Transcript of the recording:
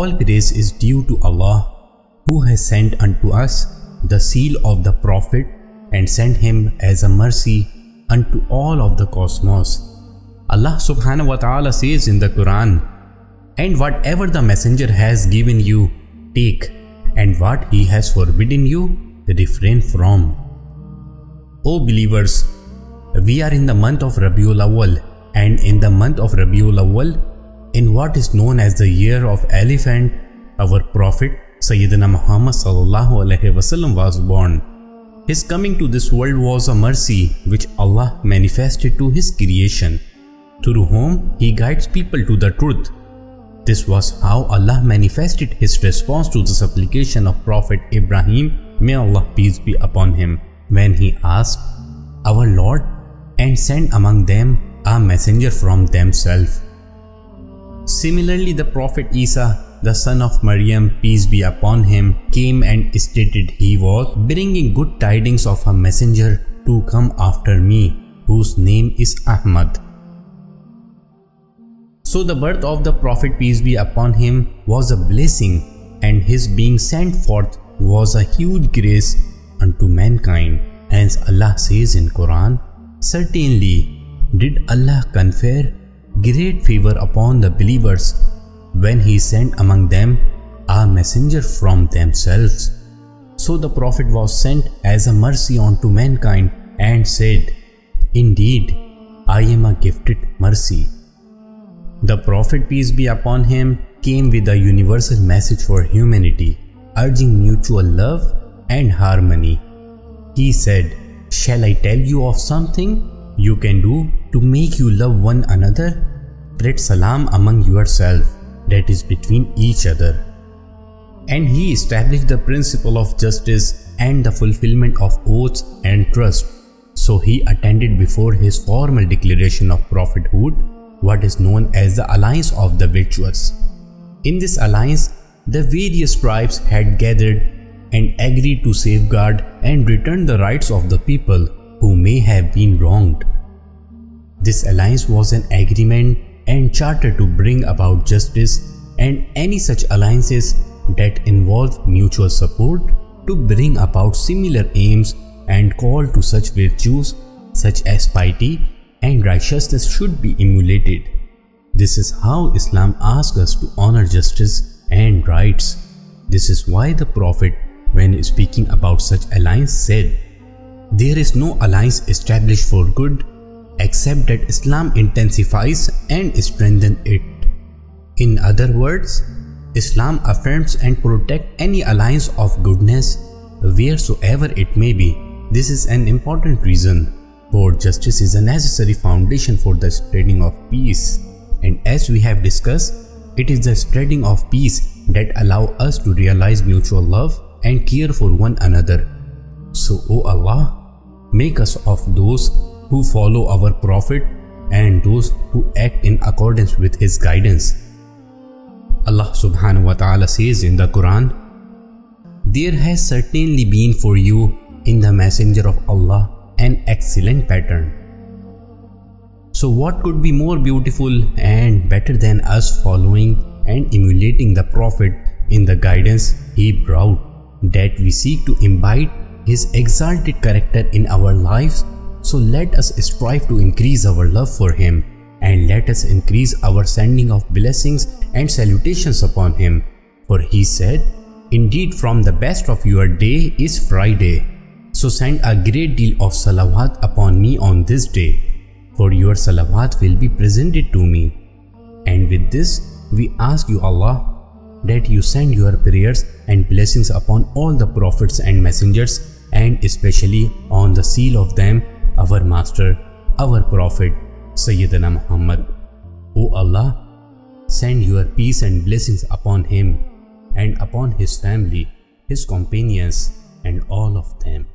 All praise is due to Allah, who has sent unto us the seal of the Prophet and sent him as a mercy unto all of the cosmos. Allah subhanahu wa ta'ala says in the Quran, "And whatever the messenger has given you, take, and what he has forbidden you, refrain from." O believers, we are in the month of Rabiul Awwal, and in the month of Rabiul Awwal, in what is known as the year of elephant, our Prophet Sayyidina Muhammad sallallahu alaihi wasallam was born. His coming to this world was a mercy which Allah manifested to his creation, through whom he guides people to the truth. This was how Allah manifested his response to the supplication of Prophet Ibrahim, may Allah peace be upon him, when he asked, "Our Lord, and send among them a messenger from themselves." Similarly, the Prophet Isa, the son of Maryam, peace be upon him, came and stated he was bringing good tidings of a messenger to come after me, whose name is Ahmad. So the birth of the Prophet, peace be upon him, was a blessing, and his being sent forth was a huge grace unto mankind. Hence Allah says in Quran, "Certainly did Allah confer great favor upon the believers when he sent among them a messenger from themselves." So the Prophet was sent as a mercy unto mankind and said, "Indeed, I am a gifted mercy." The Prophet, peace be upon him, came with a universal message for humanity, urging mutual love and harmony. He said, "Shall I tell you of something you can do to make you love one another? Spread salam among yourself, that is between each other." And he established the principle of justice and the fulfillment of oaths and trust. So he attended before his formal declaration of prophethood what is known as the Alliance of the Virtuous. In this alliance, the various tribes had gathered and agreed to safeguard and return the rights of the people who may have been wronged. This alliance was an agreement and charter to bring about justice, and any such alliances that involve mutual support to bring about similar aims and call to such virtues such as piety and righteousness should be emulated. This is how Islam asks us to honor justice and rights. This is why the Prophet, when speaking about such alliance, said, "There is no alliance established for good except that Islam intensifies and strengthens it." In other words, Islam affirms and protects any alliance of goodness wheresoever it may be. This is an important reason, for justice is a necessary foundation for the spreading of peace. And as we have discussed, it is the spreading of peace that allows us to realize mutual love and care for one another. So, O Allah, make us of those who follow our Prophet and those who act in accordance with his guidance. Allah subhanahu wa ta'ala says in the Quran, "There has certainly been for you in the messenger of Allah an excellent pattern." So what could be more beautiful and better than us following and emulating the Prophet in the guidance he brought, that we seek to imbibe his exalted character in our lives. So let us strive to increase our love for him, and let us increase our sending of blessings and salutations upon him. For he said, "Indeed, from the best of your day is Friday. So send a great deal of salawat upon me on this day, for your salawat will be presented to me." And with this, we ask you, Allah, that you send your prayers and blessings upon all the prophets and messengers, and especially on the seal of them, our Master, our Prophet, Sayyidina Muhammad. O Allah, send your peace and blessings upon him and upon his family, his companions, and all of them.